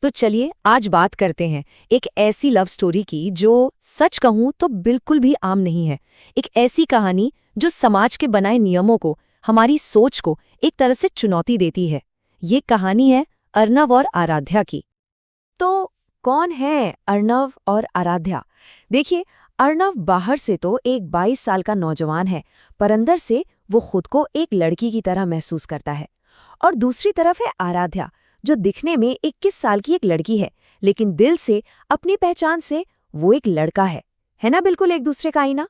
तो चलिए आज बात करते हैं एक ऐसी लव स्टोरी की जो सच कहूं तो बिल्कुल भी आम नहीं है। एक ऐसी कहानी जो समाज के बनाए नियमों को, हमारी सोच को एक तरह से चुनौती देती है। ये कहानी है अर्नव और आराध्या की। तो कौन है अर्नव और आराध्या? देखिए, अर्नव बाहर से तो एक 22 साल का नौजवान है, पर अंदर से वो खुद को एक लड़की की तरह महसूस करता है। और दूसरी तरफ है आराध्या, जो दिखने में 21 साल की एक लड़की है, लेकिन दिल से, अपनी पहचान से वो एक लड़का है ना? बिल्कुल एक दूसरे का आईना।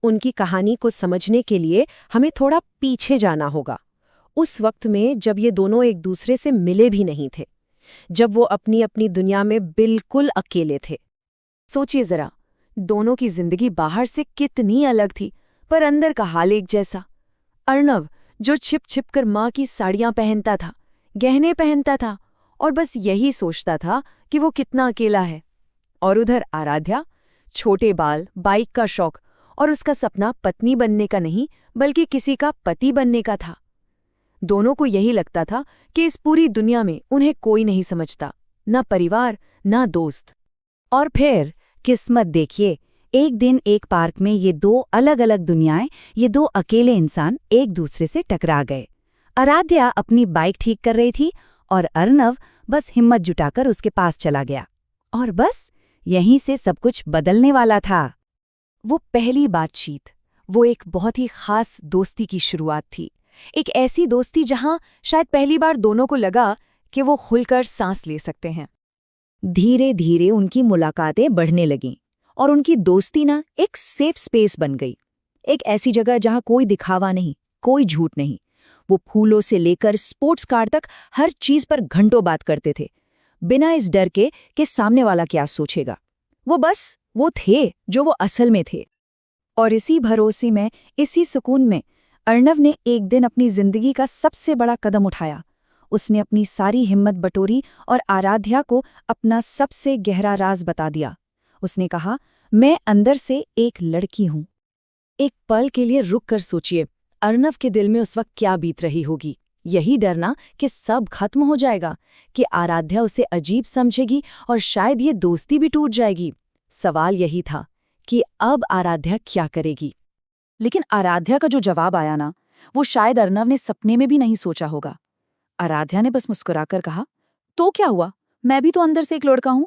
उनकी कहानी को समझने के लिए हमें थोड़ा पीछे जाना होगा, उस वक्त में जब ये दोनों एक दूसरे से मिले भी नहीं थे, जब वो अपनी अपनी दुनिया में बिल्कुल अकेले थे। सोचिए जरा, दोनों की जिंदगी बाहर से कितनी अलग थी, पर अंदर का हाल एक जैसा। अर्नव, जो छिप छिप कर माँ की साड़ियाँ पहनता था, गहने पहनता था और बस यही सोचता था कि वो कितना अकेला है। और उधर आराध्या, छोटे बाल, बाइक का शौक और उसका सपना पत्नी बनने का नहीं बल्कि किसी का पति बनने का था। दोनों को यही लगता था कि इस पूरी दुनिया में उन्हें कोई नहीं समझता, ना परिवार ना दोस्त। और फिर किस्मत देखिए, एक दिन एक पार्क में ये दो अलग अलग दुनियाएं, ये दो अकेले इंसान एक दूसरे से टकरा गए। आराध्या अपनी बाइक ठीक कर रही थी और अर्नव बस हिम्मत जुटाकर उसके पास चला गया। और बस यहीं से सब कुछ बदलने वाला था। वो पहली बातचीत, वो एक बहुत ही खास दोस्ती की शुरुआत थी। एक ऐसी दोस्ती जहां शायद पहली बार दोनों को लगा कि वो खुलकर सांस ले सकते हैं। धीरे धीरे उनकी मुलाकातें बढ़ने लगीं और उनकी दोस्ती ना एक सेफ स्पेस बन गई। एक ऐसी जगह जहां कोई दिखावा नहीं, कोई झूठ नहीं। वो फूलों से लेकर स्पोर्ट्स कार तक हर चीज पर घंटों बात करते थे, बिना इस डर के कि सामने वाला क्या सोचेगा। वो थे जो वो असल में थे। और इसी भरोसे में, इसी सुकून में अर्नव ने एक दिन अपनी जिंदगी का सबसे बड़ा कदम उठाया। उसने अपनी सारी हिम्मत बटोरी और आराध्या को अपना सबसे गहरा राज बता दिया। उसने कहा, मैं अंदर से एक लड़की हूं। एक पल के लिए रुक कर सोचिए, अर्नव के दिल में उस वक्त क्या बीत रही होगी। यही डरना कि सब खत्म हो जाएगा, कि आराध्या उसे अजीब समझेगी और शायद ये दोस्ती भी टूट जाएगी। सवाल यही था कि अब आराध्या क्या करेगी। लेकिन आराध्या का जो जवाब आया ना, वो शायद अर्नव ने सपने में भी नहीं सोचा होगा। आराध्या ने बस मुस्कुराकर कहा, तो क्या हुआ, मैं भी तो अंदर से एक लड़का हूं।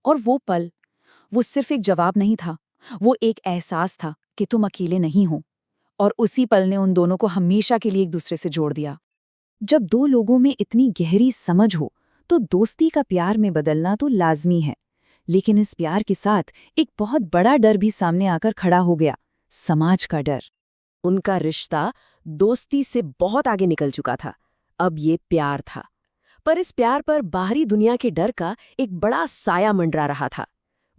और वो पल, वो सिर्फ एक जवाब नहीं था, वो एक एहसास था कि तुम अकेले नहीं हो। और उसी पल ने उन दोनों को हमेशा के लिए एक दूसरे से जोड़ दिया। जब दो लोगों में इतनी गहरी समझ हो, तो दोस्ती का प्यार में बदलना तो लाजमी है। लेकिन इस प्यार के साथ एक बहुत बड़ा डर भी सामने आकर खड़ा हो गया, समाज का डर। उनका रिश्ता दोस्ती से बहुत आगे निकल चुका था, अब ये प्यार था। पर इस प्यार पर बाहरी दुनिया के डर का एक बड़ा साया मंडरा रहा था।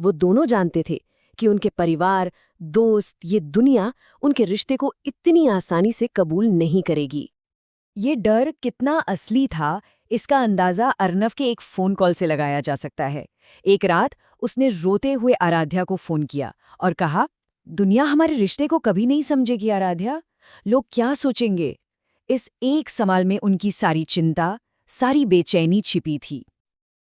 वो दोनों जानते थे कि उनके परिवार, दोस्त, ये दुनिया उनके रिश्ते को इतनी आसानी से कबूल नहीं करेगी। ये डर कितना असली था, इसका अंदाजा अर्नव के एक फोन कॉल से लगाया जा सकता है। एक रात उसने रोते हुए आराध्या को फोन किया और कहा, दुनिया हमारे रिश्ते को कभी नहीं समझेगी आराध्या, लोग क्या सोचेंगे। इस एक सवाल में उनकी सारी चिंता, सारी बेचैनी छिपी थी।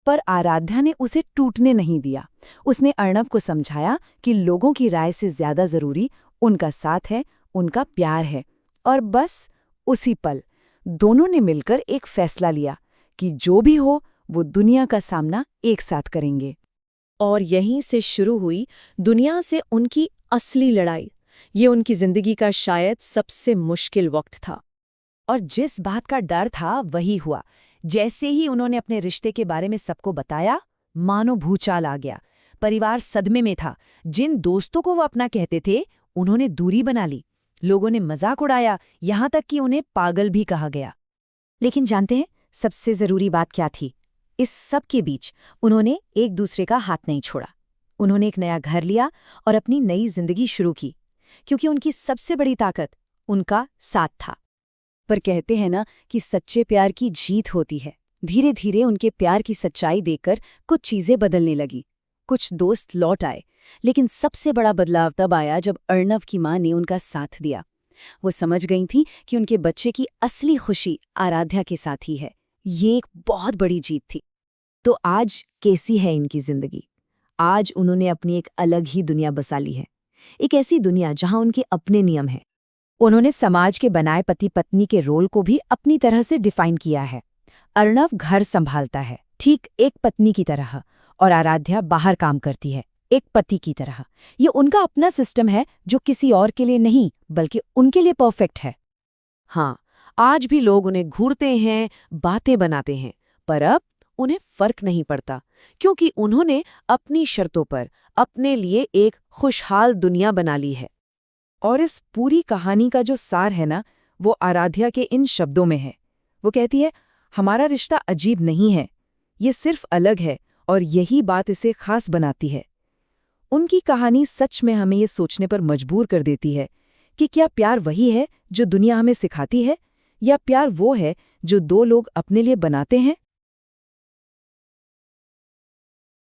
पर आराध्या ने उसे टूटने नहीं दिया। उसने अर्नव को समझाया कि लोगों की राय से ज्यादा जरूरी उनका साथ है, उनका प्यार है। और बस उसी पल दोनों ने मिलकर एक फैसला लिया कि जो भी हो, वो दुनिया का सामना एक साथ करेंगे। और यहीं से शुरू हुई दुनिया से उनकी असली लड़ाई। ये उनकी जिंदगी का शायद सबसे मुश्किल वक्त था। और जिस बात का डर था वही हुआ। जैसे ही उन्होंने अपने रिश्ते के बारे में सबको बताया, मानो भूचाल आ गया। परिवार सदमे में था। जिन दोस्तों को वो अपना कहते थे, उन्होंने दूरी बना ली। लोगों ने मजाक उड़ाया, यहां तक कि उन्हें पागल भी कहा गया। लेकिन जानते हैं सबसे जरूरी बात क्या थी? इस सब के बीच उन्होंने एक दूसरे का हाथ नहीं छोड़ा। उन्होंने एक नया घर लिया और अपनी नई जिंदगी शुरू की, क्योंकि उनकी सबसे बड़ी ताकत उनका साथ था। पर कहते हैं ना कि सच्चे प्यार की जीत होती है। धीरे धीरे उनके प्यार की सच्चाई देखकर कुछ चीजें बदलने लगी। कुछ दोस्त लौट आए, लेकिन सबसे बड़ा बदलाव तब आया जब अर्नव की मां ने उनका साथ दिया। वो समझ गई थी कि उनके बच्चे की असली खुशी आराध्या के साथ ही है। ये एक बहुत बड़ी जीत थी। तो आज कैसी है इनकी जिंदगी? आज उन्होंने अपनी एक अलग ही दुनिया बसा ली है। एक ऐसी दुनिया जहां उनके अपने नियम हैं। उन्होंने समाज के बनाए पति पत्नी के रोल को भी अपनी तरह से डिफाइन किया है। अर्णव घर संभालता है, ठीक एक पत्नी की तरह, और आराध्या बाहर काम करती है, एक पति की तरह। ये उनका अपना सिस्टम है जो किसी और के लिए नहीं, बल्कि उनके लिए परफेक्ट है। हाँ, आज भी लोग उन्हें घूरते हैं, बातें बनाते हैं, पर अब उन्हें फर्क नहीं पड़ता, क्योंकि उन्होंने अपनी शर्तों पर अपने लिए एक खुशहाल दुनिया बना ली है। और इस पूरी कहानी का जो सार है ना, वो आराध्या के इन शब्दों में है। वो कहती है, हमारा रिश्ता अजीब नहीं है, ये सिर्फ अलग है, और यही बात इसे खास बनाती है। उनकी कहानी सच में हमें ये सोचने पर मजबूर कर देती है कि क्या प्यार वही है जो दुनिया हमें सिखाती है, या प्यार वो है जो दो लोग अपने लिए बनाते हैं।